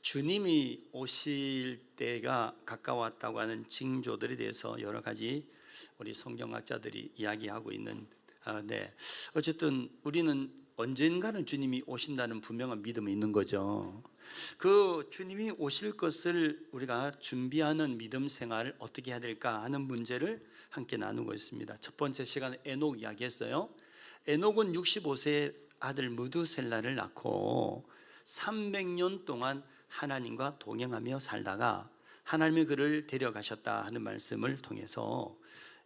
주님이 오실 때가 가까웠다고 하는 징조들에 대해서 여러 가지 우리 성경학자들이 이야기하고 있는 어쨌든 우리는 언젠가는 주님이 오신다는 분명한 믿음이 있는 거죠. 그 주님이 오실 것을 우리가 준비하는 믿음 생활을 어떻게 해야 될까 하는 문제를 함께 나누고 있습니다. 첫 번째 시간에 에녹 이야기했어요. 에녹은 65세의 아들 무두셀라를 낳고 300년 동안 하나님과 동행하며 살다가 하나님이 그를 데려가셨다 하는 말씀을 통해서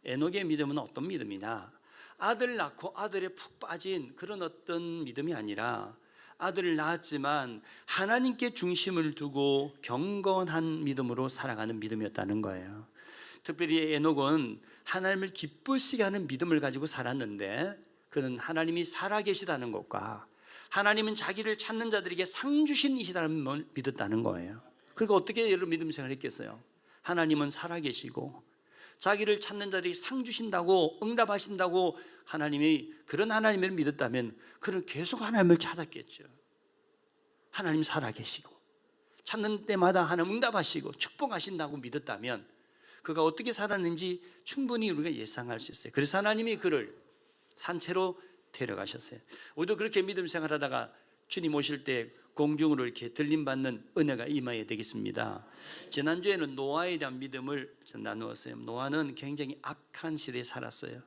에녹의 믿음은 어떤 믿음이냐, 아들 낳고 아들에 푹 빠진 그런 어떤 믿음이 아니라 아들을 낳았지만 하나님께 중심을 두고 경건한 믿음으로 살아가는 믿음이었다는 거예요. 특별히 에녹은 하나님을 기쁘시게 하는 믿음을 가지고 살았는데, 그는 하나님이 살아계시다는 것과 하나님은 자기를 찾는 자들에게 상 주신 이시다는 걸 믿었다는 거예요. 그러니까 어떻게 여러분 믿음 생활을 했겠어요? 하나님은 살아계시고 자기를 찾는 자들이 상 주신다고 응답하신다고 하나님이, 그런 하나님을 믿었다면 그는 계속 하나님을 찾았겠죠. 하나님 살아계시고 찾는 때마다 하나님 응답하시고 축복하신다고 믿었다면 그가 어떻게 살았는지 충분히 우리가 예상할 수 있어요. 그래서 하나님이 그를 산채로 데려가셨어요. 우리도 그렇게 믿음 생활하다가 주님 오실 때 공중으로 이렇게 들림받는 은혜가 임하게 되겠습니다. 지난주에는 노아에 대한 믿음을 나누었어요. 노아는 굉장히 악한 시대에 살았어요.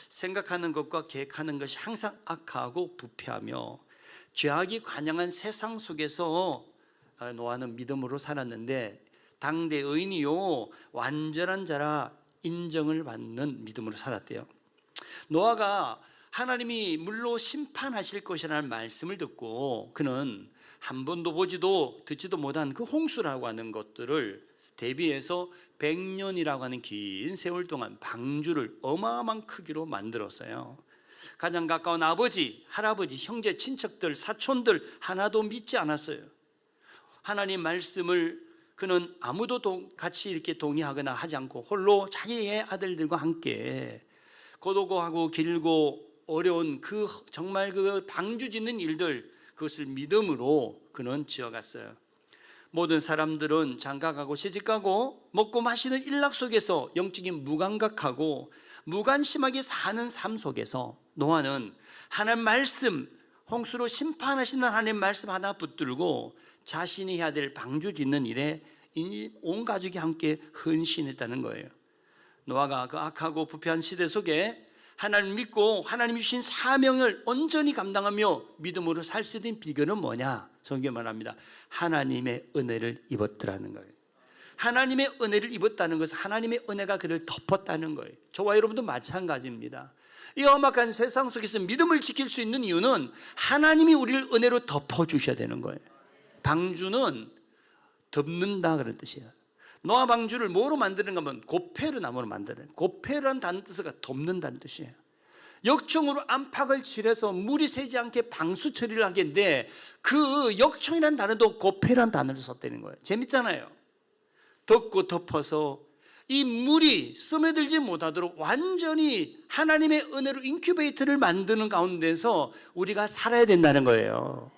생각하는 것과 계획하는 것이 항상 악하고 부패하며 죄악이 관영한 세상 속에서 노아는 믿음으로 살았는데, 당대 의인이요 완전한 자라 인정을 받는 믿음으로 살았대요. 노아가 하나님이 물로 심판하실 것이라는 말씀을 듣고 그는 한 번도 보지도 듣지도 못한 그 홍수라고 하는 것들을 대비해서 100년이라고 하는 긴 세월 동안 방주를 어마어마한 크기로 만들었어요. 가장 가까운 아버지, 할아버지, 형제, 친척들, 사촌들 하나도 믿지 않았어요. 하나님 말씀을 그는 아무도 같이 이렇게 동의하거나 하지 않고 홀로 자기의 아들들과 함께 고도고하고 길고 어려운 그 정말 그 방주 짓는 일들, 그것을 믿음으로 그는 지어갔어요. 모든 사람들은 장가가고 시집가고 먹고 마시는 일락 속에서 영적인 무감각하고 무관심하게 사는 삶 속에서 노아는 하나님 말씀, 홍수로 심판하시는 하나님 말씀 하나 붙들고 자신이 해야 될 방주 짓는 일에 온 가족이 함께 헌신했다는 거예요. 노아가 그 악하고 부패한 시대 속에 하나님 믿고 하나님 주신 사명을 온전히 감당하며 믿음으로 살 수 있는 비결은 뭐냐? 성경에 말합니다. 하나님의 은혜를 입었더라는 거예요. 하나님의 은혜를 입었다는 것은 하나님의 은혜가 그를 덮었다는 거예요. 저와 여러분도 마찬가지입니다. 이 험악한 세상 속에서 믿음을 지킬 수 있는 이유는 하나님이 우리를 은혜로 덮어주셔야 되는 거예요. 방주는 덮는다 그런 뜻이에요. 노아 방주를 뭐로 만드는가 하면 고페르 나무로 만드는, 고페르라는 단어 뜻은 덮는다는 뜻이에요. 역청으로 안팎을 칠해서 물이 새지 않게 방수 처리를 하겠는데 그 역청이라는 단어도 고페르라는 단어를 썼다는 거예요. 재밌잖아요. 덮고 덮어서 이 물이 스며들지 못하도록 완전히 하나님의 은혜로 인큐베이터를 만드는 가운데서 우리가 살아야 된다는 거예요.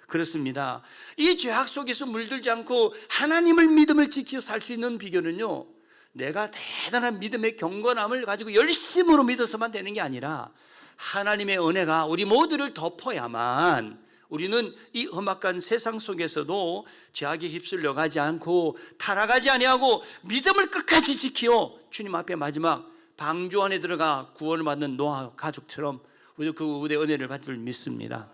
그렇습니다. 이 죄악 속에서 물들지 않고 하나님을 믿음을 지키고 살 수 있는 비결은요, 내가 대단한 믿음의 경건함을 가지고 열심으로 믿어서만 되는 게 아니라 하나님의 은혜가 우리 모두를 덮어야만 우리는 이 험악한 세상 속에서도 죄악에 휩쓸려 가지 않고 타락하지 아니하고 믿음을 끝까지 지키어 주님 앞에 마지막 방주 안에 들어가 구원을 받는 노아 가족처럼 우리도 그 우대의 은혜를 받을 줄 믿습니다.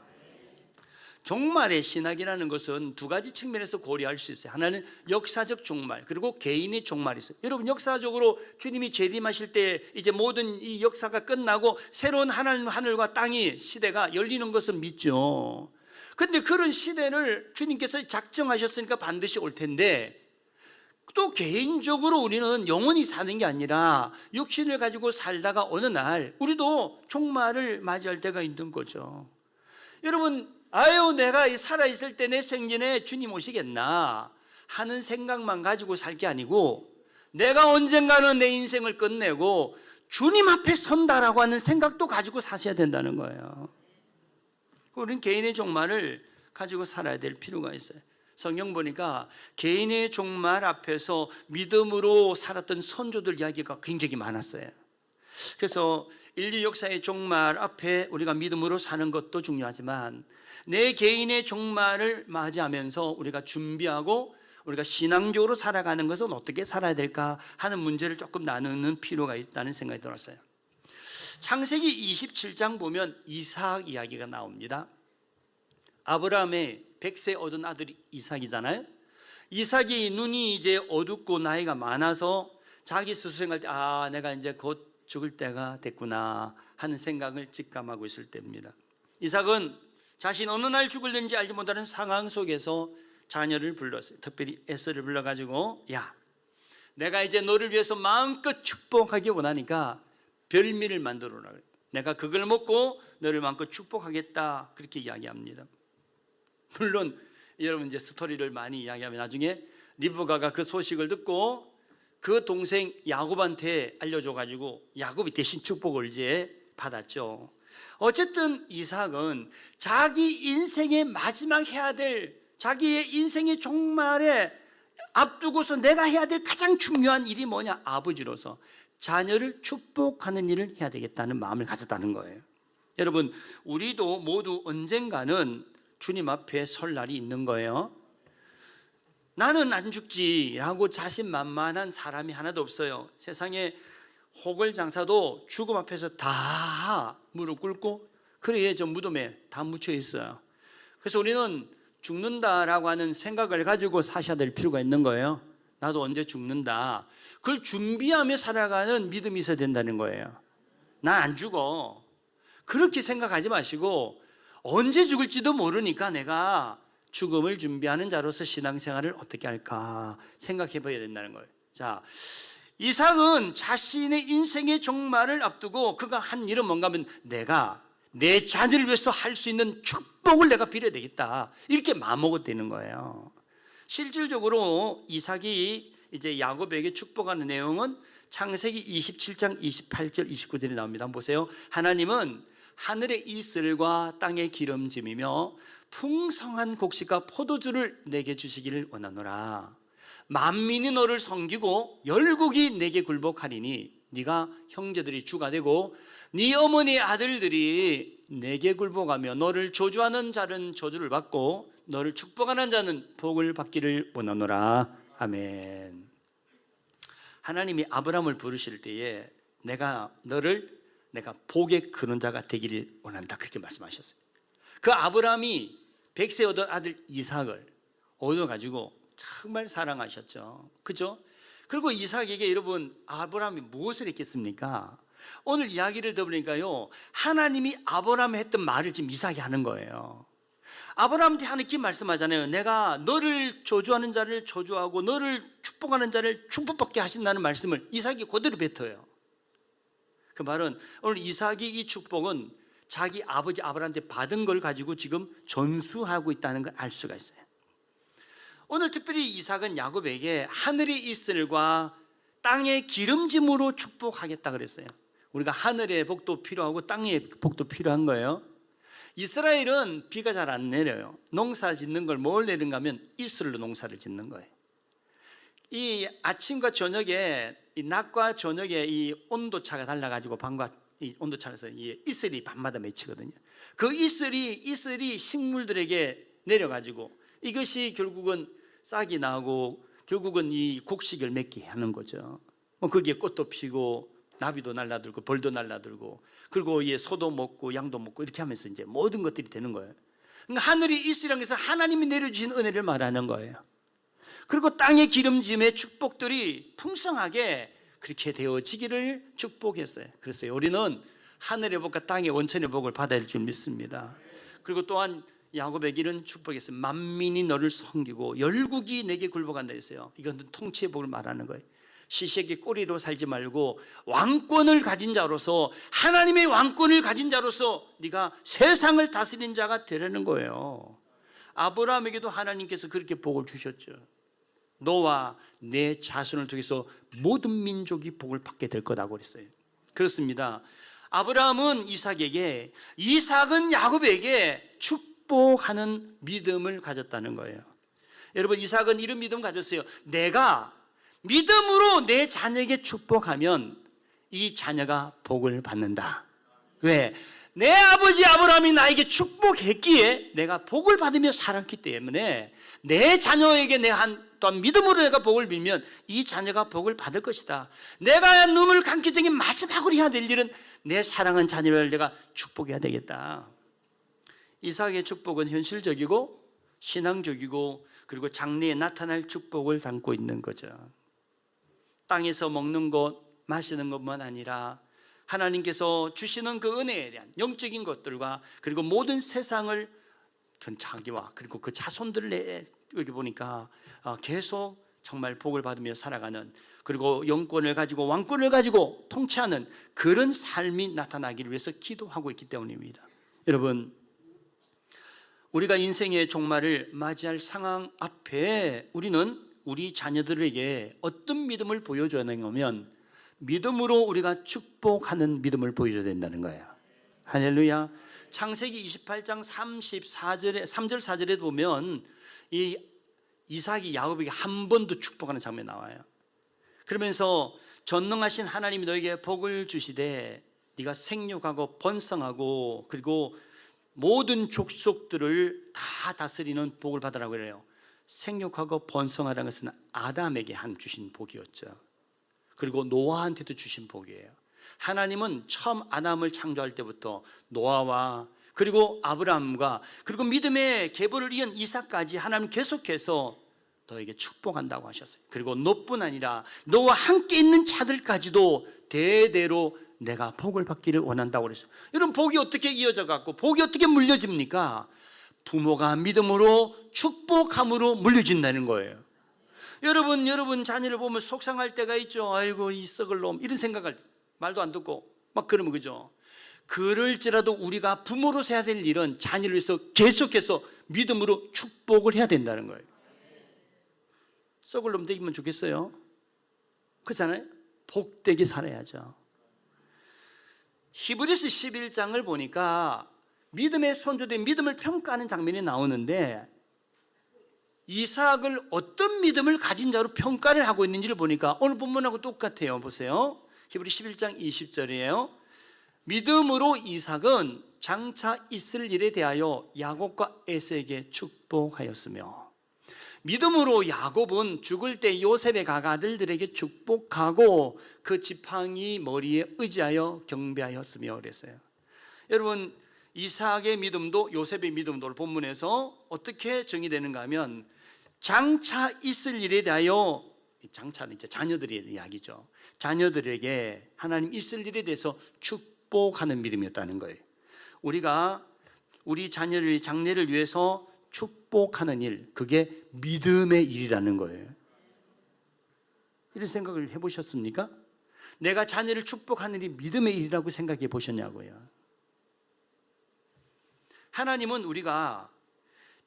종말의 신학이라는 것은 두 가지 측면에서 고려할 수 있어요. 하나는 역사적 종말, 그리고 개인의 종말이 있어요. 여러분, 역사적으로 주님이 재림하실 때 이제 모든 이 역사가 끝나고 새로운 하늘과 땅이 시대가 열리는 것을 믿죠. 그런데 그런 시대를 주님께서 작정하셨으니까 반드시 올 텐데, 또 개인적으로 우리는 영원히 사는 게 아니라 육신을 가지고 살다가 어느 날 우리도 종말을 맞이할 때가 있는 거죠. 여러분, 아유 내가 살아있을 때 내 생전에 주님 오시겠나 하는 생각만 가지고 살 게 아니고 내가 언젠가는 내 인생을 끝내고 주님 앞에 선다라고 하는 생각도 가지고 사셔야 된다는 거예요. 우리는 개인의 종말을 가지고 살아야 될 필요가 있어요. 성경 보니까 개인의 종말 앞에서 믿음으로 살았던 선조들 이야기가 굉장히 많았어요. 그래서 인류 역사의 종말 앞에 우리가 믿음으로 사는 것도 중요하지만 내 개인의 종말을 맞이하면서 우리가 준비하고 우리가 신앙적으로 살아가는 것은 어떻게 살아야 될까 하는 문제를 조금 나누는 필요가 있다는 생각이 들었어요. 창세기 27장 보면 이삭 이야기가 나옵니다. 아브라함의 100세 얻은 아들이 이삭이잖아요. 이삭이 눈이 이제 어둡고 나이가 많아서 자기 스스로 생각할 때 내가 이제 곧 죽을 때가 됐구나 하는 생각을 직감하고 있을 때입니다. 이삭은 자신 어느 날 죽을는지 알지 못하는 상황 속에서 자녀를 불렀어요. 특별히 에서를 불러가지고 야, 내가 이제 너를 위해서 마음껏 축복하기 원하니까 별미를 만들어라. 내가 그걸 먹고 너를 마음껏 축복하겠다. 그렇게 이야기합니다. 물론 여러분 이제 스토리를 많이 이야기하면 나중에 리브가가 그 소식을 듣고 그 동생 야곱한테 알려줘가지고 야곱이 대신 축복을 이제 받았죠. 어쨌든 이삭은 자기 인생의 마지막 해야 될 자기의 인생의 종말에 앞두고서 내가 해야 될 가장 중요한 일이 뭐냐? 아버지로서 자녀를 축복하는 일을 해야 되겠다는 마음을 가졌다는 거예요. 여러분 우리도 모두 언젠가는 주님 앞에 설 날이 있는 거예요. 나는 안 죽지라고 자신만만한 사람이 하나도 없어요. 세상에 호글 장사도 죽음 앞에서 다 무릎 꿇고 그래 저 무덤에 다 묻혀 있어요. 그래서 우리는 죽는다라고 하는 생각을 가지고 사셔야 될 필요가 있는 거예요. 나도 언제 죽는다. 그걸 준비하며 살아가는 믿음이 있어야 된다는 거예요. 난 안 죽어. 그렇게 생각하지 마시고 언제 죽을지도 모르니까 내가 죽음을 준비하는 자로서 신앙생활을 어떻게 할까 생각해 봐야 된다는 거예요. 자, 이삭은 자신의 인생의 종말을 앞두고 그가 한 일은 뭔가 하면 내가 내 자녀를 위해서 할 수 있는 축복을 내가 빌어야 되겠다. 이렇게 마음먹었다는 거예요. 실질적으로 이삭이 이제 야곱에게 축복하는 내용은 창세기 27장 28절 29절에 나옵니다. 한번 보세요. 하나님은 하늘의 이슬과 땅의 기름짐이며 풍성한 곡식과 포도주를 내게 주시기를 원하노라. 만민이 너를 섬기고 열국이 내게 굴복하리니 네가 형제들이 주가 되고 네 어머니의 아들들이 내게 굴복하며 너를 저주하는 자는 저주를 받고 너를 축복하는 자는 복을 받기를 원하노라. 아멘. 하나님이 아브라함을 부르실 때에 내가 복의 근원자가 되기를 원한다 그렇게 말씀하셨어요. 그 아브라함이 100세 얻은 아들 이삭을 얻어가지고 정말 사랑하셨죠. 그죠? 그리고 이삭에게 여러분 아브라함이 무엇을 했겠습니까? 오늘 이야기를 들어보니까요 하나님이 아브라함에 했던 말을 지금 이삭이 하는 거예요. 아브라함한테 하나님 말씀하잖아요. 내가 너를 저주하는 자를 저주하고 너를 축복하는 자를 축복받게 하신다는 말씀을 이삭이 그대로 뱉어요. 그 말은 오늘 이삭이 이 축복은 자기 아버지 아브라함한테 받은 걸 가지고 지금 전수하고 있다는 걸 알 수가 있어요. 오늘 특별히 이삭은 야곱에게 하늘의 이슬과 땅의 기름짐으로 축복하겠다 그랬어요. 우리가 하늘의 복도 필요하고 땅의 복도 필요한 거예요. 이스라엘은 비가 잘 안 내려요. 농사 짓는 걸 뭘 내는가 하면 이슬로 농사를 짓는 거예요. 이 아침과 저녁에 이 낮과 저녁에 이 온도차가 달라가지고 밤과 이 온도차에서 이 이슬이 밤마다 맺히거든요. 그 이슬이 식물들에게 내려가지고 이것이 결국은 싹이 나고 결국은 이 곡식을 맺게 하는 거죠. 거기에 꽃도 피고 나비도 날라들고 벌도 날라들고 그리고 이 소도 먹고 양도 먹고 이렇게 하면서 이제 모든 것들이 되는 거예요. 그러니까 하늘이 이슬이라는 것은 하나님이 내려주신 은혜를 말하는 거예요. 그리고 땅의 기름짐의 축복들이 풍성하게 그렇게 되어지기를 축복했어요. 그래서 우리는 하늘의 복과 땅의 원천의 복을 받아야 할 줄 믿습니다. 그리고 또한 야곱에게 이런 축복했어요. 만민이 너를 섬기고 열국이 내게 굴복한다 했어요. 이건 통치의 복을 말하는 거예요. 시시에게 꼬리로 살지 말고 왕권을 가진 자로서 하나님의 왕권을 가진 자로서 네가 세상을 다스리는 자가 되라는 거예요. 아브라함에게도 하나님께서 그렇게 복을 주셨죠. 너와 내 자손을 통해서 모든 민족이 복을 받게 될 거라고 그랬어요. 그렇습니다. 아브라함은 이삭에게, 이삭은 야곱에게 축복하는 믿음을 가졌다는 거예요. 여러분, 이삭은 이런 믿음 가졌어요. 내가 믿음으로 내 자녀에게 축복하면 이 자녀가 복을 받는다. 왜? 내 아버지 아브라함이 나에게 축복했기에 내가 복을 받으며 살았기 때문에 내 자녀에게 또한 믿음으로 내가 복을 빌면 이 자녀가 복을 받을 것이다. 내가 눈을 감기 전에 마지막으로 해야 될 일은 내 사랑하는 자녀를 내가 축복해야 되겠다. 이삭의 축복은 현실적이고 신앙적이고 그리고 장래에 나타날 축복을 담고 있는 거죠. 땅에서 먹는 것, 마시는 것만 아니라 하나님께서 주시는 그 은혜에 대한 영적인 것들과 그리고 모든 세상을 자기와 그리고 그 자손들을 여기 보니까 계속 정말 복을 받으며 살아가는, 그리고 영권을 가지고 왕권을 가지고 통치하는 그런 삶이 나타나기를 위해서 기도하고 있기 때문입니다. 여러분, 우리가 인생의 종말을 맞이할 상황 앞에 우리는 우리 자녀들에게 어떤 믿음을 보여줘야 하냐면 믿음으로 우리가 축복하는 믿음을 보여줘야 된다는 거예요. 할렐루야. 창세기 28장 34절에 3절 4절에 보면 이 이삭이 야곱에게 한 번 더 축복하는 장면이 나와요. 그러면서 전능하신 하나님이 너에게 복을 주시되 네가 생육하고 번성하고 그리고 모든 족속들을 다 다스리는 복을 받으라고 그래요. 생육하고 번성하라는 것은 아담에게 주신 복이었죠. 그리고 노아한테도 주신 복이에요. 하나님은 처음 아담을 창조할 때부터 노아와 그리고 아브라함과 그리고 믿음의 계보를 이은 이삭까지 하나님 계속해서 너에게 축복한다고 하셨어요. 그리고 너뿐 아니라 너와 함께 있는 자들까지도 대대로 내가 복을 받기를 원한다고 그랬어요. 여러분, 복이 어떻게 이어져 갖고 복이 어떻게 물려집니까? 부모가 믿음으로 축복함으로 물려진다는 거예요. 여러분 자녀를 보면 속상할 때가 있죠. 아이고 이 썩을 놈, 이런 생각할 때 말도 안 듣고 막 그러면, 그죠? 그럴지라도 우리가 부모로서 해야 될 일은 자녀를 위해서 계속해서 믿음으로 축복을 해야 된다는 거예요. 썩을 놈 되기면 좋겠어요? 그렇잖아요? 복되게 살아야죠. 히브리서 11장을 보니까 믿음의 손주들의 믿음을 평가하는 장면이 나오는데 이삭을 어떤 믿음을 가진 자로 평가를 하고 있는지를 보니까 오늘 본문하고 똑같아요. 보세요. 히브리 11장 20절이에요. 믿음으로 이삭은 장차 있을 일에 대하여 야곱과 에서에게 축복하였으며, 믿음으로 야곱은 죽을 때 요셉의 가가들들에게 축복하고 그 지팡이 머리에 의지하여 경배하였으며 그랬어요. 여러분, 이삭의 믿음도 요셉의 믿음도 오늘 본문에서 어떻게 정의되는가 하면 장차 있을 일에 대하여, 장차는 이제 자녀들의 이야기죠. 자녀들에게 하나님 있을 일에 대해서 축복하는 믿음이었다는 거예요. 우리가 우리 장래를 위해서 축복하는 일, 그게 믿음의 일이라는 거예요. 이런 생각을 해보셨습니까? 내가 자녀를 축복하는 일이 믿음의 일이라고 생각해 보셨냐고요. 하나님은 우리가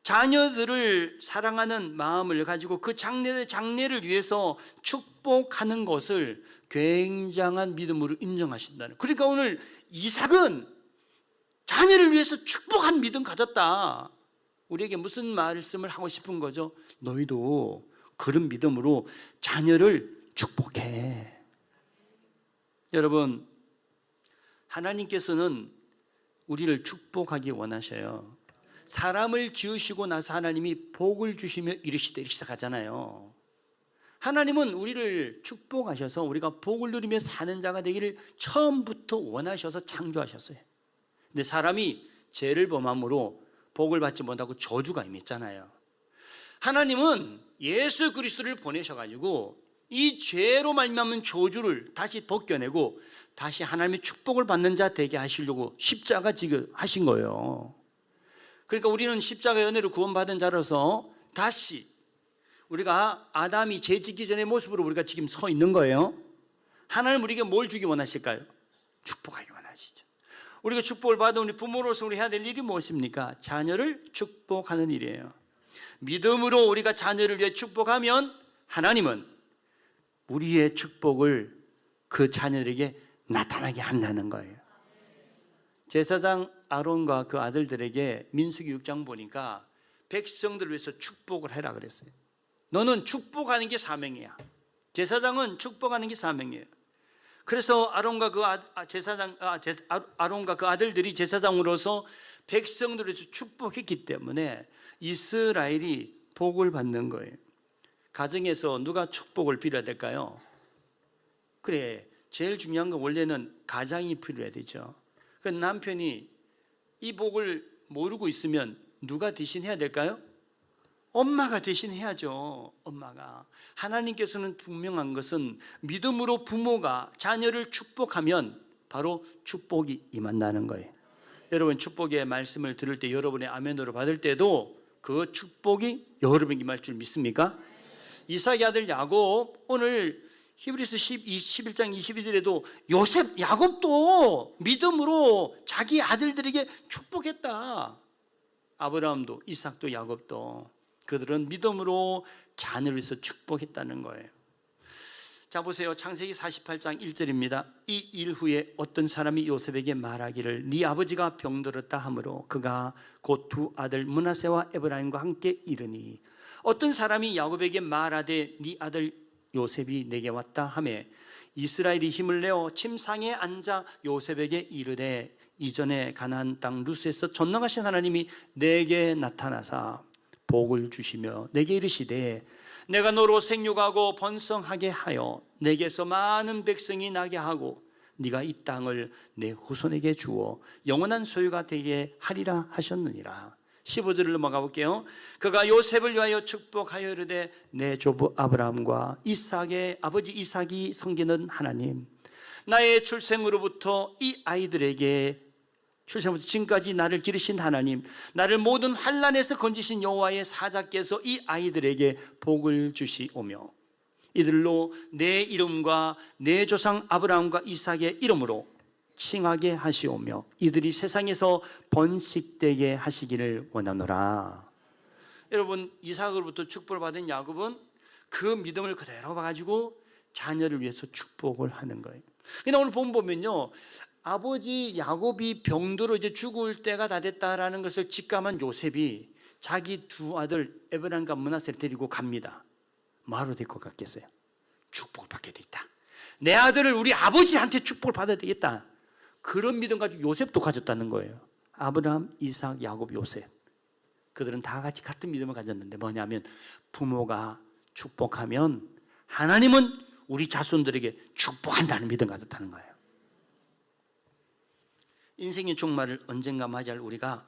자녀들을 사랑하는 마음을 가지고 그 장래를 위해서 축복하는 것을 굉장한 믿음으로 인정하신다는. 그러니까 오늘 이삭은 자녀를 위해서 축복한 믿음 가졌다. 우리에게 무슨 말씀을 하고 싶은 거죠? 너희도 그런 믿음으로 자녀를 축복해. 여러분, 하나님께서는 우리를 축복하기 원하셔요. 사람을 지으시고 나서 하나님이 복을 주시며 이르시되 이렇게 시작하잖아요. 하나님은 우리를 축복하셔서 우리가 복을 누리며 사는 자가 되기를 처음부터 원하셔서 창조하셨어요. 근데 사람이 죄를 범함으로 복을 받지 못하고 저주가 임했잖아요. 하나님은 예수 그리스도를 보내셔가지고 이 죄로 말미암은 저주를 다시 벗겨내고 다시 하나님의 축복을 받는 자 되게 하시려고 십자가 지고 하신 거예요. 그러니까 우리는 십자가의 은혜로 구원받은 자로서 다시 우리가 아담이 죄 짓기 전의 모습으로 우리가 지금 서 있는 거예요. 하나님 우리에게 뭘 주기 원하실까요? 축복하기 원하시죠. 우리가 축복을 받은 우리 부모로서 우리 해야 될 일이 무엇입니까? 자녀를 축복하는 일이에요. 믿음으로 우리가 자녀를 위해 축복하면 하나님은 우리의 축복을 그 자녀들에게 나타나게 한다는 거예요. 제사장 아론과 그 아들들에게 민수기 6장 보니까 백성들을 위해서 축복을 해라 그랬어요. 너는 축복하는 게 사명이야. 제사장은 축복하는 게 사명이에요. 그래서 아론과 그 아들들이 제사장으로서 백성들을 위해서 축복했기 때문에 이스라엘이 복을 받는 거예요. 가정에서 누가 축복을 빌어야 될까요? 그래, 제일 중요한 건 원래는 가장이 빌어야 되죠. 그 남편이 이 복을 모르고 있으면 누가 대신해야 될까요? 엄마가 대신해야죠. 엄마가. 하나님께서는 분명한 것은 믿음으로 부모가 자녀를 축복하면 바로 축복이 임한다는 거예요. 여러분, 축복의 말씀을 들을 때 여러분의 아멘으로 받을 때도 그 축복이 여러분에게 임할 줄 믿습니까? 이삭의 아들 야곱, 오늘 히브리서 11장 22절에도 야곱도 믿음으로 자기 아들들에게 축복했다. 아브라함도 이삭도 야곱도 그들은 믿음으로 자녀를 위해서 축복했다는 거예요. 자, 보세요. 창세기 48장 1절입니다. 이 일 후에 어떤 사람이 요셉에게 말하기를 네 아버지가 병들었다 하므로 그가 곧 두 아들 므낫세와 에브라임과 함께 이르니 어떤 사람이 야곱에게 말하되 네 아들 요셉이 내게 왔다 하매 이스라엘이 힘을 내어 침상에 앉아 요셉에게 이르되 이전에 가나안 땅 루스에서 전능하신 하나님이 내게 나타나사 복을 주시며 내게 이르시되 내가 너로 생육하고 번성하게 하여 내게서 많은 백성이 나게 하고 네가 이 땅을 내 후손에게 주어 영원한 소유가 되게 하리라 하셨느니라. 15절을 넘어가 볼게요. 그가 요셉을 위하여 축복하여 이르되 내 조부 아브라함과 이삭의 아버지 이삭이 섬기는 하나님, 나의 출생으로부터 이 아이들에게 출생부터 지금까지 나를 기르신 하나님, 나를 모든 환난에서 건지신 여호와의 사자께서 이 아이들에게 복을 주시오며 이들로 내 이름과 내 조상 아브라함과 이삭의 이름으로 칭하게 하시오며 이들이 세상에서 번식되게 하시기를 원하노라. 여러분, 이삭으로부터 축복을 받은 야곱은 그 믿음을 그대로 봐가지고 자녀를 위해서 축복을 하는 거예요. 근데 오늘 보면요, 아버지 야곱이 병들어 이제 죽을 때가 다 됐다라는 것을 직감한 요셉이 자기 두 아들 에브라임과 므낫세를 데리고 갑니다. 뭐하러 될 것 같겠어요? 축복을 받게 돼 있다. 내 아들을 우리 아버지한테 축복을 받아야 되겠다. 그런 믿음 가지고 요셉도 가졌다는 거예요. 아브라함, 이삭, 야곱, 요셉. 그들은 다 같이 같은 믿음을 가졌는데 뭐냐면 부모가 축복하면 하나님은 우리 자손들에게 축복한다는 믿음 가졌다는 거예요. 인생의 종말을 언젠가 맞이할 우리가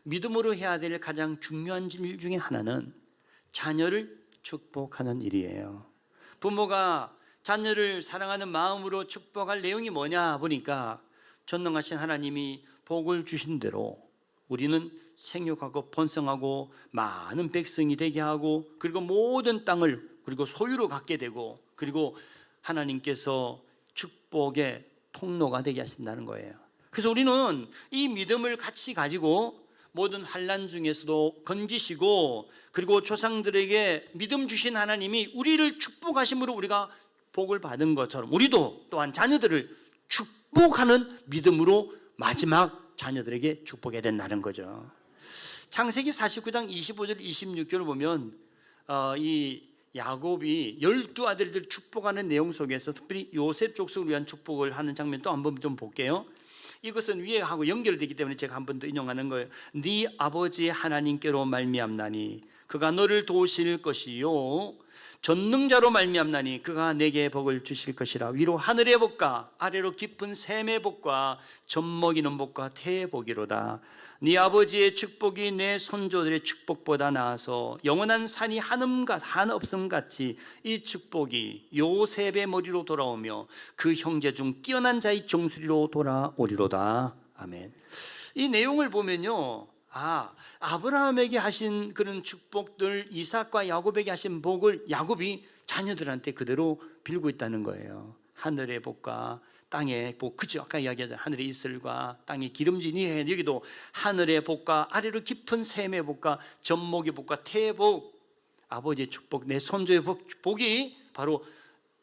믿음으로 해야 될 가장 중요한 일 중에 하나는 자녀를 축복하는 일이에요. 부모가 자녀를 사랑하는 마음으로 축복할 내용이 뭐냐 보니까 전능하신 하나님이 복을 주신 대로 우리는 생육하고 번성하고 많은 백성이 되게 하고 그리고 모든 땅을 그리고 소유로 갖게 되고 그리고 하나님께서 축복의 통로가 되게 하신다는 거예요. 그래서 우리는 이 믿음을 같이 가지고 모든 환난 중에서도 건지시고 그리고 조상들에게 믿음 주신 하나님이 우리를 축복하심으로 우리가 복을 받은 것처럼 우리도 또한 자녀들을 축복하는 믿음으로 마지막 자녀들에게 축복해야 된다는 거죠. 창세기 49장 25절 26절을 보면 이 야곱이 12아들들 축복하는 내용 속에서 특별히 요셉 족속을 위한 축복을 하는 장면 또 한번 좀 볼게요. 이것은 위에하고 연결되기 때문에 제가 한 번 더 인용하는 거예요. 네 아버지 하나님께로 말미암나니 그가 너를 도우실 것이요 전능자로 말미암나니 그가 내게 복을 주실 것이라. 위로 하늘의 복과 아래로 깊은 샘의 복과 젖먹이는 복과 태의 복이로다. 네 아버지의 축복이 내 손조들의 축복보다 나아서 영원한 산이 한없음 같이 이 축복이 요셉의 머리로 돌아오며 그 형제 중 뛰어난 자의 정수리로 돌아오리로다. 아멘. 이 내용을 보면요, 아브라함에게 하신 그런 축복들, 이삭과 야곱에게 하신 복을 야곱이 자녀들한테 그대로 빌고 있다는 거예요. 하늘의 복과 땅의 복, 그죠? 아까 이야기하자 하늘의 이슬과 땅의 기름진이 해. 여기도 하늘의 복과 아래로 깊은 샘의 복과 젖먹이 복과 태의 복, 아버지의 축복, 내 손주의 복이 바로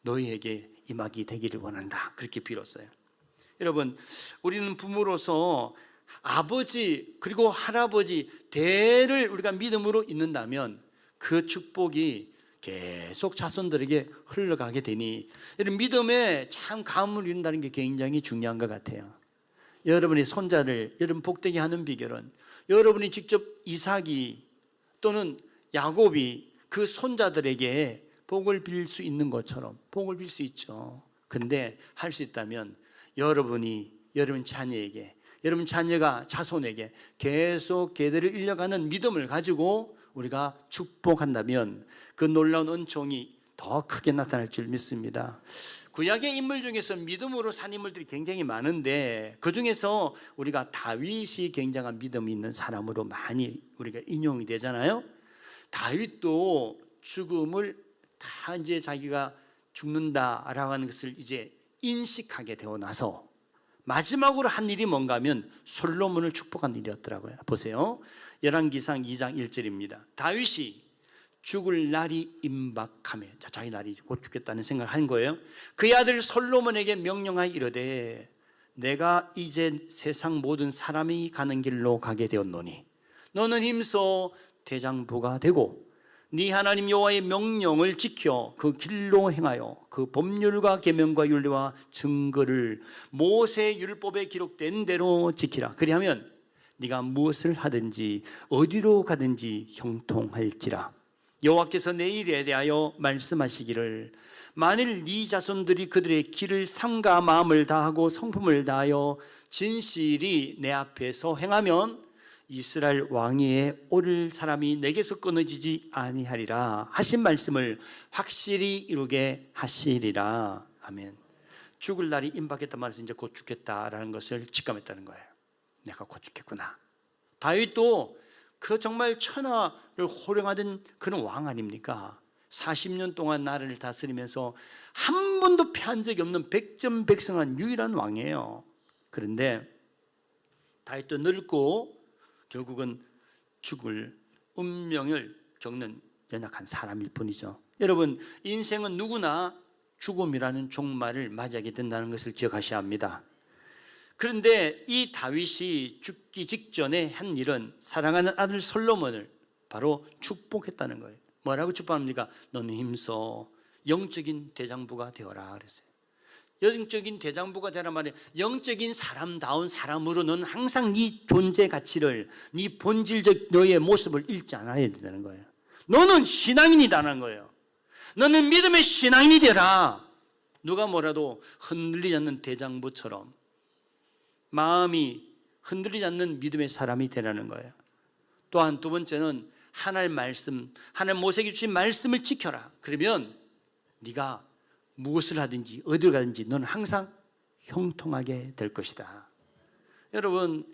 너희에게 임하게 되기를 원한다. 그렇게 빌었어요. 여러분, 우리는 부모로서 아버지 그리고 할아버지 대를 우리가 믿음으로 잇는다면 그 축복이 계속 자손들에게 흘러가게 되니 이런 믿음에 참 감을 이룬다는 게 굉장히 중요한 것 같아요. 여러분이 손자를 여러분 복되게 하는 비결은 여러분이 직접 이삭이 또는 야곱이 그 손자들에게 복을 빌 수 있는 것처럼 복을 빌 수 있죠. 그런데 할 수 있다면 여러분이 여러분 자녀에게, 여러분 자녀가 자손에게 계속 계대를 이어가는 믿음을 가지고 우리가 축복한다면 그 놀라운 은총이 더 크게 나타날 줄 믿습니다. 구약의 인물 중에서 믿음으로 산 인물들이 굉장히 많은데 그 중에서 우리가 다윗이 굉장한 믿음이 있는 사람으로 많이 우리가 인용이 되잖아요. 다윗도 죽음을 다 이제 자기가 죽는다라고 하는 것을 이제 인식하게 되어 나서 마지막으로 한 일이 뭔가 하면 솔로몬을 축복한 일이었더라고요. 보세요. 열왕기상 2장 1절입니다. 다윗이 죽을 날이 임박하며, 자기 날이 곧 죽겠다는 생각을 한 거예요. 그의 아들 솔로몬에게 명령하여 이르되 내가 이제 세상 모든 사람이 가는 길로 가게 되었노니 너는 힘써 대장부가 되고 네 하나님 여호와의 명령을 지켜 그 길로 행하여 그 법률과 계명과 율례와 증거를 모세 율법에 기록된 대로 지키라. 그리하면 네가 무엇을 하든지 어디로 가든지 형통할지라. 여호와께서 내 일에 대하여 말씀하시기를 만일 네 자손들이 그들의 길을 삼가 마음을 다하고 성품을 다하여 진실이 내 앞에서 행하면 이스라엘 왕위에 오를 사람이 내게서 끊어지지 아니하리라 하신 말씀을 확실히 이루게 하시리라. 아멘. 죽을 날이 임박했단 말에서 이제 곧 죽겠다라는 것을 직감했다는 거예요. 내가 곧 죽겠구나. 다윗도 그 정말 천하를 호령하던 그런 왕 아닙니까? 40년 동안 나라를 다스리면서 한 번도 패한 적이 없는 백전백승한 유일한 왕이에요. 그런데 다윗도 늙고 결국은 죽을 운명을 겪는 연약한 사람일 뿐이죠. 여러분, 인생은 누구나 죽음이라는 종말을 맞이하게 된다는 것을 기억하셔야 합니다. 그런데 이 다윗이 죽기 직전에 한 일은 사랑하는 아들 솔로몬을 바로 축복했다는 거예요. 뭐라고 축복합니까? 너는 힘써 영적인 대장부가 되어라 그랬어요. 영적인 대장부가 되란 말이에요. 영적인 사람다운 사람으로 넌 항상 네 존재 가치를, 네 본질적 너의 모습을 잃지 않아야 된다는 거예요. 너는 신앙인이라는 거예요. 너는 믿음의 신앙인이 되라. 누가 뭐라도 흔들리지 않는 대장부처럼 마음이 흔들리지 않는 믿음의 사람이 되라는 거예요. 또한 두 번째는 하나님의 말씀, 하나님 모세에게 주신 말씀을 지켜라. 그러면 네가 무엇을 하든지 어디를 가든지 너는 항상 형통하게 될 것이다. 여러분,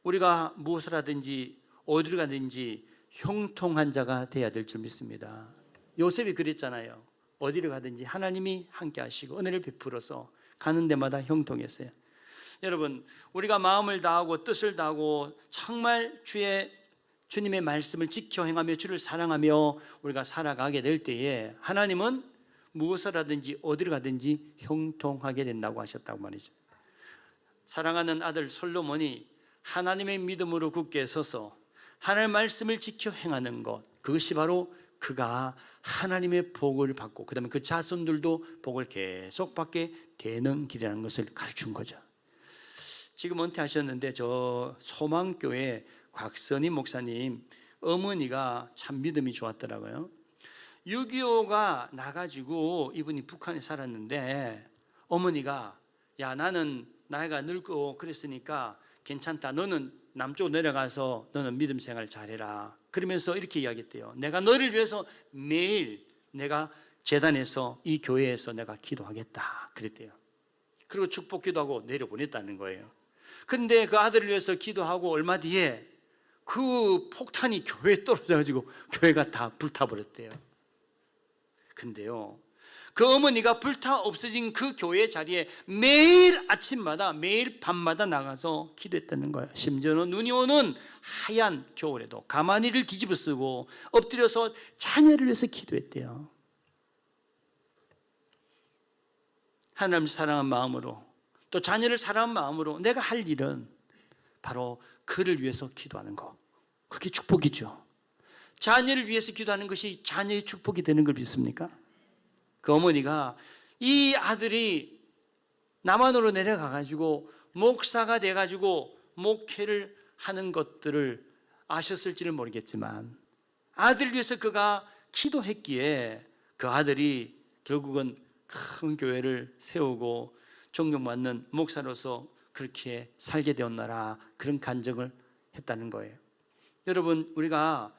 우리가 무엇을 하든지 어디를 가든지 형통한 자가 되어야 될 줄 믿습니다. 요셉이 그랬잖아요. 어디를 가든지 하나님이 함께 하시고 은혜를 베풀어서 가는 데마다 형통했어요. 여러분, 우리가 마음을 다하고 뜻을 다하고 정말 주님의 말씀을 지켜 행하며 주를 사랑하며 우리가 살아가게 될 때에 하나님은 무엇을 하든지 어디를 가든지 형통하게 된다고 하셨다고 말이죠. 사랑하는 아들 솔로몬이 하나님의 믿음으로 굳게 서서 하나님의 말씀을 지켜 행하는 것, 그것이 바로 그가 하나님의 복을 받고 그 다음에 그 자손들도 복을 계속 받게 되는 길이라는 것을 가르친 거죠. 지금 은퇴하셨는데 저 소망교회 곽선희 목사님 어머니가 참 믿음이 좋았더라고요. 6.25가 나가지고 이분이 북한에 살았는데 어머니가 야 나는 나이가 늙고 그랬으니까 괜찮다. 너는 남쪽으로 내려가서 너는 믿음 생활 잘해라. 그러면서 이렇게 이야기했대요. 내가 너를 위해서 매일 내가 재단에서 이 교회에서 내가 기도하겠다 그랬대요. 그리고 축복 기도하고 내려보냈다는 거예요. 그런데 그 아들을 위해서 기도하고 얼마 뒤에 그 폭탄이 교회에 떨어져가지고 교회가 다 불타버렸대요. 근데요, 그 어머니가 불타 없어진 그 교회 자리에 매일 아침마다 매일 밤마다 나가서 기도했다는 거예요. 심지어는 눈이 오는 하얀 겨울에도 가마니를 뒤집어 쓰고 엎드려서 자녀를 위해서 기도했대요. 하나님을 사랑한 마음으로 또 자녀를 사랑한 마음으로 내가 할 일은 바로 그를 위해서 기도하는 거, 그게 축복이죠. 자녀를 위해서 기도하는 것이 자녀의 축복이 되는 걸 믿습니까? 그 어머니가 이 아들이 남한으로 내려가가지고 목사가 돼가지고 목회를 하는 것들을 아셨을지는 모르겠지만 아들을 위해서 그가 기도했기에 그 아들이 결국은 큰 교회를 세우고 존경받는 목사로서 그렇게 살게 되었나라, 그런 간증을 했다는 거예요. 여러분, 우리가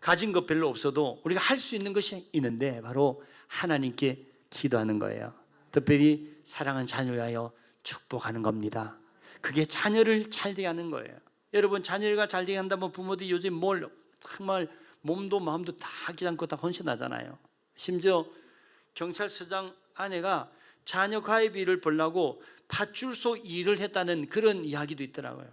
가진 것 별로 없어도 우리가 할 수 있는 것이 있는데 바로 하나님께 기도하는 거예요. 특별히 사랑하는 자녀를 위하여 축복하는 겁니다. 그게 자녀를 잘되게 하는 거예요. 여러분, 자녀가 잘되게 한다면 부모들이 요즘 뭘 정말 몸도 마음도 다 아끼지 않고 다 헌신하잖아요. 심지어 경찰서장 아내가 자녀 가입비를 벌려고 파출소 일을 했다는 그런 이야기도 있더라고요.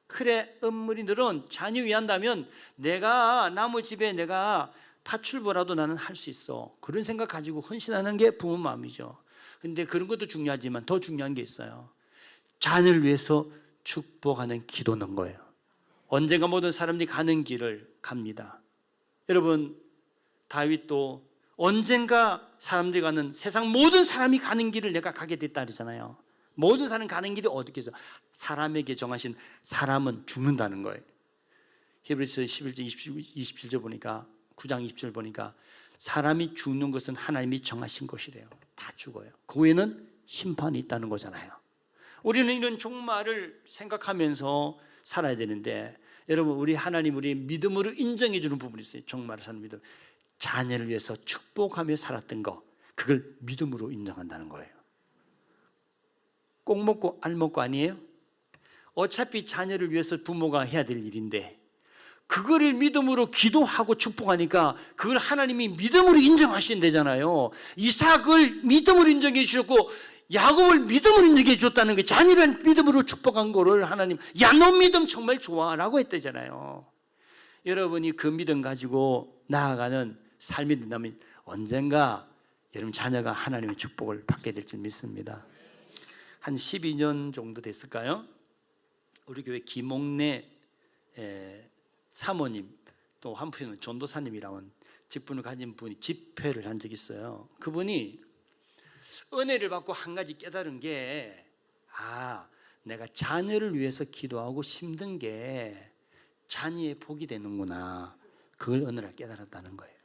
그래, 어머니들은 자녀 위한다면 내가 남의 집에 내가 파출부라도 나는 할 수 있어, 그런 생각 가지고 헌신하는 게 부모 마음이죠. 근데 그런 것도 중요하지만 더 중요한 게 있어요. 자녀를 위해서 축복하는 기도는 거예요. 언젠가 모든 사람들이 가는 길을 갑니다. 여러분, 다윗도 언젠가 사람들이 가는, 세상 모든 사람이 가는 길을 내가 가게 됐다 그러잖아요. 모든 사람 가는 길이 어떻게 해서 사람에게 정하신, 사람은 죽는다는 거예요. 히브리서 11절 27절 보니까, 9장 20절 보니까 사람이 죽는 것은 하나님이 정하신 것이래요. 다 죽어요. 그 후에는 심판이 있다는 거잖아요. 우리는 이런 종말을 생각하면서 살아야 되는데, 여러분, 우리 하나님 우리 믿음으로 인정해 주는 부분이 있어요. 종말을 사는 믿음. 자녀를 위해서 축복하며 살았던 거, 그걸 믿음으로 인정한다는 거예요. 꼭 먹고 알 먹고 아니에요? 어차피 자녀를 위해서 부모가 해야 될 일인데 그거를 믿음으로 기도하고 축복하니까 그걸 하나님이 믿음으로 인정하신대잖아요. 이삭을 믿음으로 인정해 주셨고 야곱을 믿음으로 인정해 줬다는 게, 자녀를 믿음으로 축복한 거를 하나님, 야, 너 믿음 정말 좋아 라고 했대잖아요. 여러분이 그 믿음 가지고 나아가는 삶이 된다면 언젠가 여러분 자녀가 하나님의 축복을 받게 될 줄 믿습니다. 한 12년 정도 됐을까요? 우리 교회 김옥래 사모님, 또 한편은 전도사님이라고 직분을 가진 분이 집회를 한 적이 있어요. 그분이 은혜를 받고 한 가지 깨달은 게, 내가 자녀를 위해서 기도하고 힘든 게 자녀의 복이 되는구나, 그걸 어느 날 깨달았다는 거예요.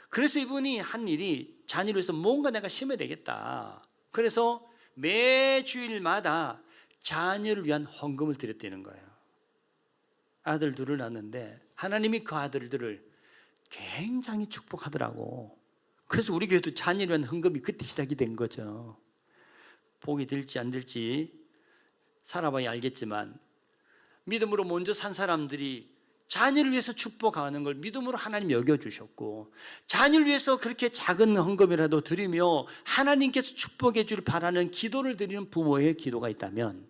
그래서 이분이 한 일이, 자녀를 위해서 뭔가 내가 심어야 되겠다, 그래서 매 주일마다 자녀를 위한 헌금을 드렸다는 거예요. 아들 둘을 낳았는데 하나님이 그 아들들을 굉장히 축복하더라고. 그래서 우리 교회도 자녀를 위한 헌금이 그때 시작이 된 거죠. 복이 될지 안 될지 살아봐야 알겠지만, 믿음으로 먼저 산 사람들이 자녀를 위해서 축복하는 걸 믿음으로 하나님 여겨주셨고, 자녀를 위해서 그렇게 작은 헌금이라도 드리며 하나님께서 축복해 줄 바라는 기도를 드리는 부모의 기도가 있다면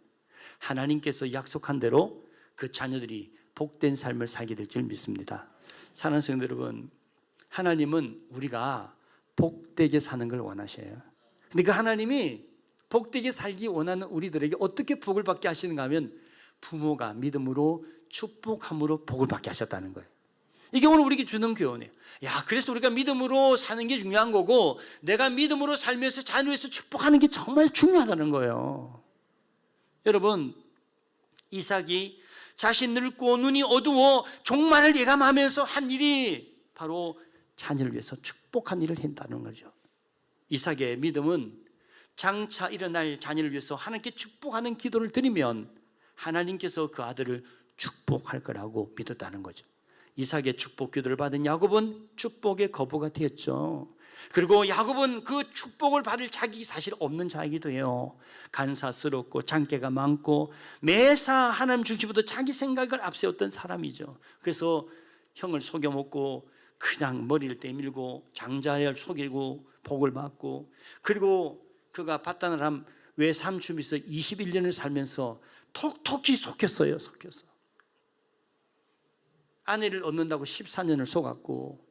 하나님께서 약속한 대로 그 자녀들이 복된 삶을 살게 될 줄 믿습니다. 사랑하는 성도 여러분, 하나님은 우리가 복되게 사는 걸 원하셔요. 근데 그 하나님이 복되게 살기 원하는 우리들에게 어떻게 복을 받게 하시는가 하면 부모가 믿음으로 축복함으로 복을 받게 하셨다는 거예요. 이게 오늘 우리에게 주는 교훈이에요. 그래서 우리가 믿음으로 사는 게 중요한 거고, 내가 믿음으로 살면서 자녀에서 축복하는 게 정말 중요하다는 거예요. 여러분, 이삭이 자신 늙고 눈이 어두워 종말을 예감하면서 한 일이 바로 자녀를 위해서 축복한 일을 했다는 거죠. 이삭의 믿음은 장차 일어날 자녀를 위해서 하나님께 축복하는 기도를 드리면 하나님께서 그 아들을 축복할 거라고 믿었다는 거죠. 이삭의 축복 기도를 받은 야곱은 축복의 거부가 되었죠. 그리고 야곱은 그 축복을 받을 자격이 사실 없는 자이기도 해요. 간사스럽고 장깨가 많고 매사 하나님 중심보다 자기 생각을 앞세웠던 사람이죠. 그래서 형을 속여먹고 그냥 머리를 내밀고 장자를 속이고 복을 받고, 그리고 그가 바다나라 람 외삼촌에서 21년을 살면서 톡톡히 속였어요. 속였어. 아내를 얻는다고 14년을 속았고,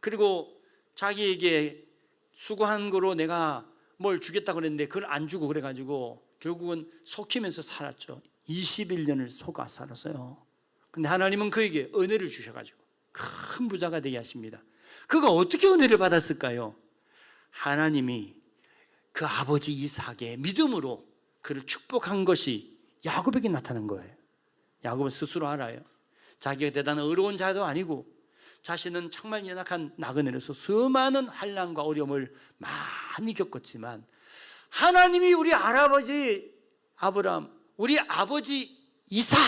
그리고 자기에게 수고한 거로 내가 뭘 주겠다고 그랬는데 그걸 안 주고 그래가지고 결국은 속이면서 살았죠. 21년을 속아 살았어요. 근데 하나님은 그에게 은혜를 주셔가지고 큰 부자가 되게 하십니다. 그가 어떻게 은혜를 받았을까요? 하나님이 그 아버지 이삭의 믿음으로 그를 축복한 것이 야곱에게 나타난 거예요. 야곱은 스스로 알아요. 자기가 대단한 어려운 자도 아니고 자신은 정말 연약한 나그네로서 수많은 환난과 어려움을 많이 겪었지만 하나님이 우리 할아버지 아브라함, 우리 아버지 이삭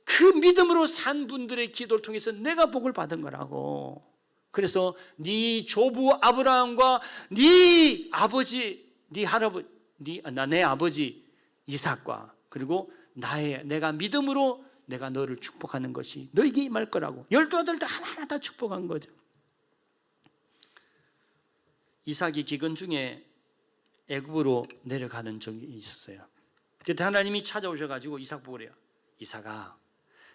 그 믿음으로 산 분들의 기도를 통해서 내가 복을 받은 거라고. 그래서 네 조부 아브라함과 네 아버지, 네 할아버지, 내 아버지 이삭과 그리고 내가 믿음으로 내가 너를 축복하는 것이 너에게 임할 거라고. 12아들도 하나하나 다 축복한 거죠. 이삭이 기근 중에 애굽으로 내려가는 적이 있었어요. 그때 하나님이 찾아오셔가지고 이삭 보고 그래요. 이삭아,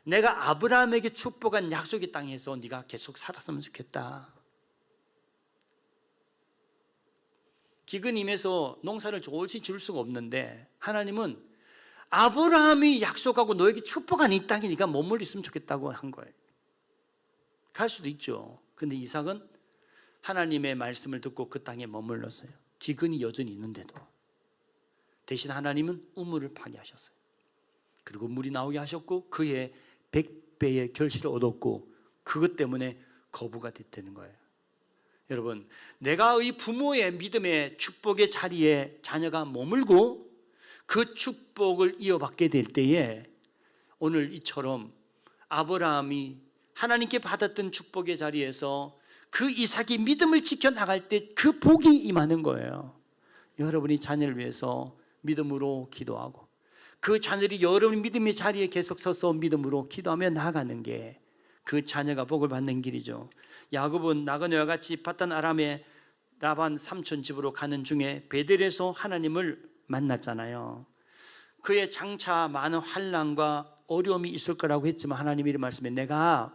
내가 아브라함에게 축복한 약속의 땅에서 네가 계속 살았으면 좋겠다. 기근 임해서 농사를 좋을지 지을 수가 없는데 하나님은 아브라함이 약속하고 너에게 축복한 이 땅이니까 머물러 있으면 좋겠다고 한 거예요. 갈 수도 있죠. 근데 이삭은 하나님의 말씀을 듣고 그 땅에 머물렀어요. 기근이 여전히 있는데도. 대신 하나님은 우물을 파괴하셨어요. 그리고 물이 나오게 하셨고 그의 100배의 결실을 얻었고 그것 때문에 거부가 됐다는 거예요. 여러분, 내가 이 부모의 믿음의 축복의 자리에 자녀가 머물고 그 축복을 이어받게 될 때에 오늘 이처럼 아브라함이 하나님께 받았던 축복의 자리에서 그 이삭이 믿음을 지켜나갈 때 그 복이 임하는 거예요. 여러분이 자녀를 위해서 믿음으로 기도하고 그 자녀들이 여러분 믿음의 자리에 계속 서서 믿음으로 기도하며 나아가는 게 그 자녀가 복을 받는 길이죠. 야곱은 나그네와 같이 파단 아람의 라반 삼촌 집으로 가는 중에 베델에서 하나님을 만났잖아요. 그의 장차 많은 환난과 어려움이 있을 거라고 했지만 하나님이 이런 말씀에 내가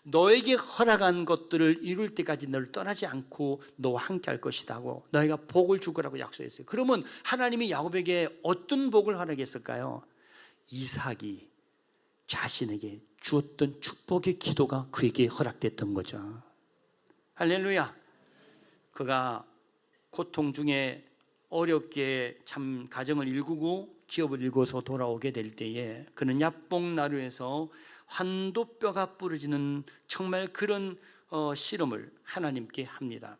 너에게 허락한 것들을 이룰 때까지 너를 떠나지 않고 너와 함께 할 것이다고 너희가 복을 줄 거라고 약속했어요. 그러면 하나님이 야곱에게 어떤 복을 허락했을까요? 이삭이 자신에게 주었던 축복의 기도가 그에게 허락됐던 거죠. 할렐루야. 그가 고통 중에 어렵게 참 가정을 일구고 기업을 일궈서 돌아오게 될 때에 그는 야복나루에서 환도뼈가 부러지는 정말 그런 실험을 하나님께 합니다.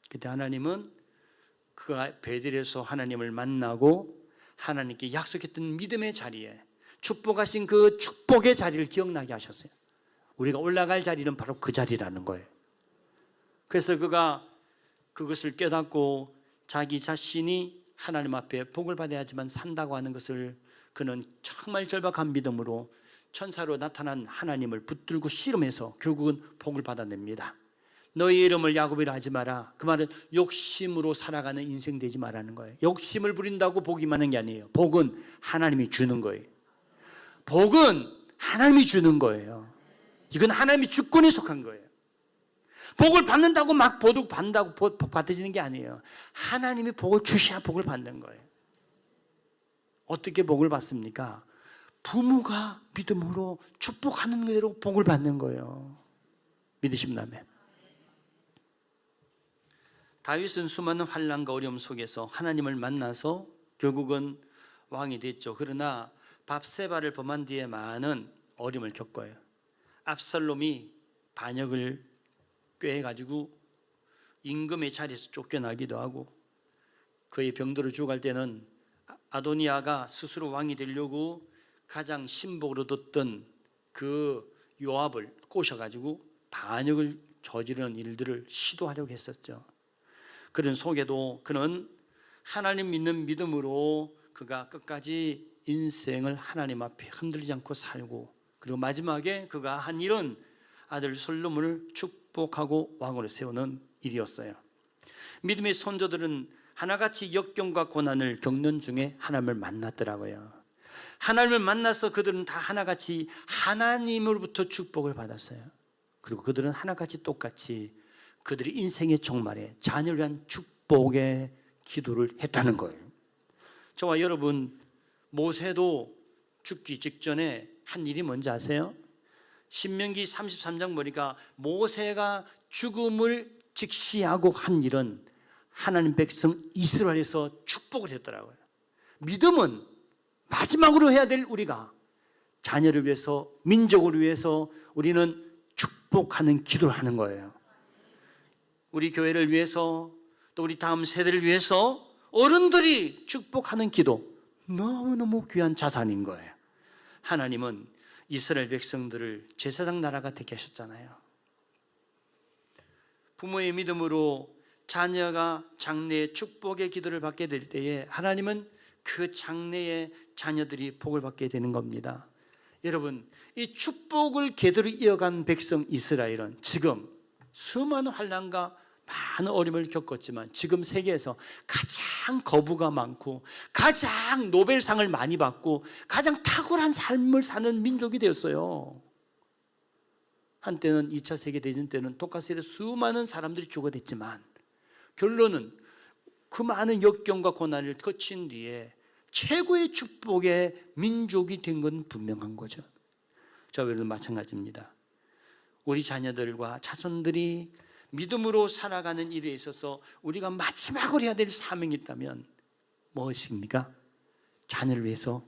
그때 하나님은 그가 베델에서 하나님을 만나고 하나님께 약속했던 믿음의 자리에 축복하신 그 축복의 자리를 기억나게 하셨어요. 우리가 올라갈 자리는 바로 그 자리라는 거예요. 그래서 그가 그것을 깨닫고 자기 자신이 하나님 앞에 복을 받아야 하지만 산다고 하는 것을 그는 정말 절박한 믿음으로 천사로 나타난 하나님을 붙들고 씨름해서 결국은 복을 받아냅니다. 너희 이름을 야곱이라 하지 마라. 그 말은 욕심으로 살아가는 인생 되지 말라는 거예요. 욕심을 부린다고 복이 많은 게 아니에요. 복은 하나님이 주는 거예요. 복은 하나님이 주는 거예요. 이건 하나님이 주권에 속한 거예요. 복을 받는다고 막 복 받는다고 복 받아지는 게 아니에요. 하나님이 복을 주셔야 복을 받는 거예요. 어떻게 복을 받습니까? 부모가 믿음으로 축복하는 대로 복을 받는 거예요. 믿으십니다면. 다윗은 수많은 환난과 어려움 속에서 하나님을 만나서 결국은 왕이 됐죠. 그러나 밧세바를 범한 뒤에 많은 어려움을 겪어요. 압살롬이 반역을 꾀해가지고 임금의 자리에서 쫓겨나기도 하고 그의 병들어 죽어갈 때는 아도니아가 스스로 왕이 되려고 가장 신복으로 뒀던 그 요압을 꼬셔가지고 반역을 저지르는 일들을 시도하려고 했었죠. 그런 속에도 그는 하나님 믿는 믿음으로 그가 끝까지 인생을 하나님 앞에 흔들리지 않고 살고 그리고 마지막에 그가 한 일은 아들 솔로몬을 축복하고 왕으로 세우는 일이었어요. 믿음의 선조들은 하나같이 역경과 고난을 겪는 중에 하나님을 만났더라고요. 하나님을 만나서 그들은 다 하나같이 하나님으로부터 축복을 받았어요. 그리고 그들은 하나같이 똑같이 그들의 인생의 종말에 자녀를 위한 축복의 기도를 했다는 거예요. 저와 여러분, 모세도 죽기 직전에 한 일이 뭔지 아세요? 신명기 33장 보니까 모세가 죽음을 직시하고 한 일은 하나님 백성 이스라엘에서 축복을 했더라고요. 믿음은 마지막으로 해야 될 우리가 자녀를 위해서, 민족을 위해서 우리는 축복하는 기도를 하는 거예요. 우리 교회를 위해서, 또 우리 다음 세대를 위해서 어른들이 축복하는 기도, 너무너무 귀한 자산인 거예요. 하나님은 이스라엘 백성들을 제사장 나라가 되게 하셨잖아요. 부모의 믿음으로 자녀가 장래의 축복의 기도를 받게 될 때에 하나님은 그 장래의 자녀들이 복을 받게 되는 겁니다. 여러분, 이 축복을 제대로 이어간 백성 이스라엘은 지금 수많은 환난과 많은 어려움을 겪었지만 지금 세계에서 가장 거부가 많고 가장 노벨상을 많이 받고 가장 탁월한 삶을 사는 민족이 되었어요. 한때는 2차 세계대전 때는 독가스에 수많은 사람들이 죽어댔지만 결론은 그 많은 역경과 고난을 거친 뒤에 최고의 축복의 민족이 된 건 분명한 거죠. 저와 여러분 마찬가지입니다. 우리 자녀들과 자손들이 믿음으로 살아가는 일에 있어서 우리가 마지막으로 해야 될 사명이 있다면 무엇입니까? 자녀를 위해서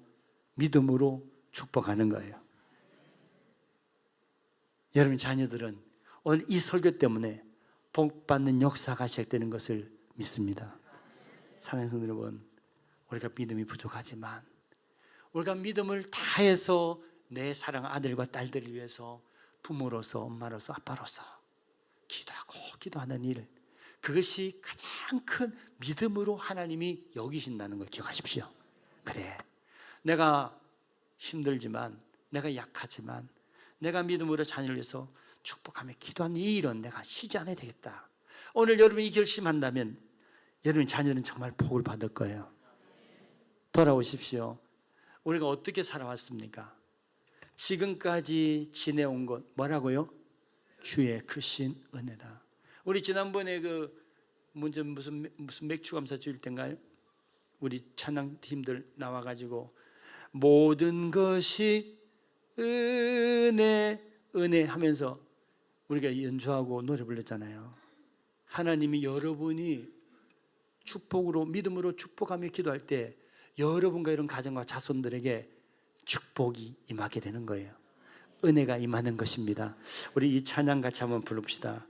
믿음으로 축복하는 거예요. 여러분 자녀들은 오늘 이 설교 때문에 복받는 역사가 시작되는 것을 믿습니다. 사랑하는 성도 여러분, 우리가 믿음이 부족하지만 우리가 믿음을 다해서 내 사랑하는 아들과 딸들을 위해서 부모로서, 엄마로서, 아빠로서 기도하는 일, 그것이 가장 큰 믿음으로 하나님이 여기신다는 걸 기억하십시오. 그래, 내가 힘들지만, 내가 약하지만 내가 믿음으로 자녀를 위해서 축복하며 기도하는 이 일은 내가 쉬지 않아야 되겠다. 오늘 여러분이 결심한다면 여러분 자녀는 정말 복을 받을 거예요. 돌아오십시오. 우리가 어떻게 살아왔습니까? 지금까지 지내온 것 뭐라고요? 주의 크신 은혜다. 우리 지난번에 무슨 맥주 감사 주일 때인가요? 우리 찬양팀들 나와가지고 모든 것이 은혜 하면서 우리가 연주하고 노래 불렀잖아요. 하나님이 여러분이 축복으로, 믿음으로 축복하며 기도할 때 여러분과 이런 가정과 자손들에게 축복이 임하게 되는 거예요. 은혜가 임하는 것입니다. 우리 이 찬양 같이 한번 불러봅시다.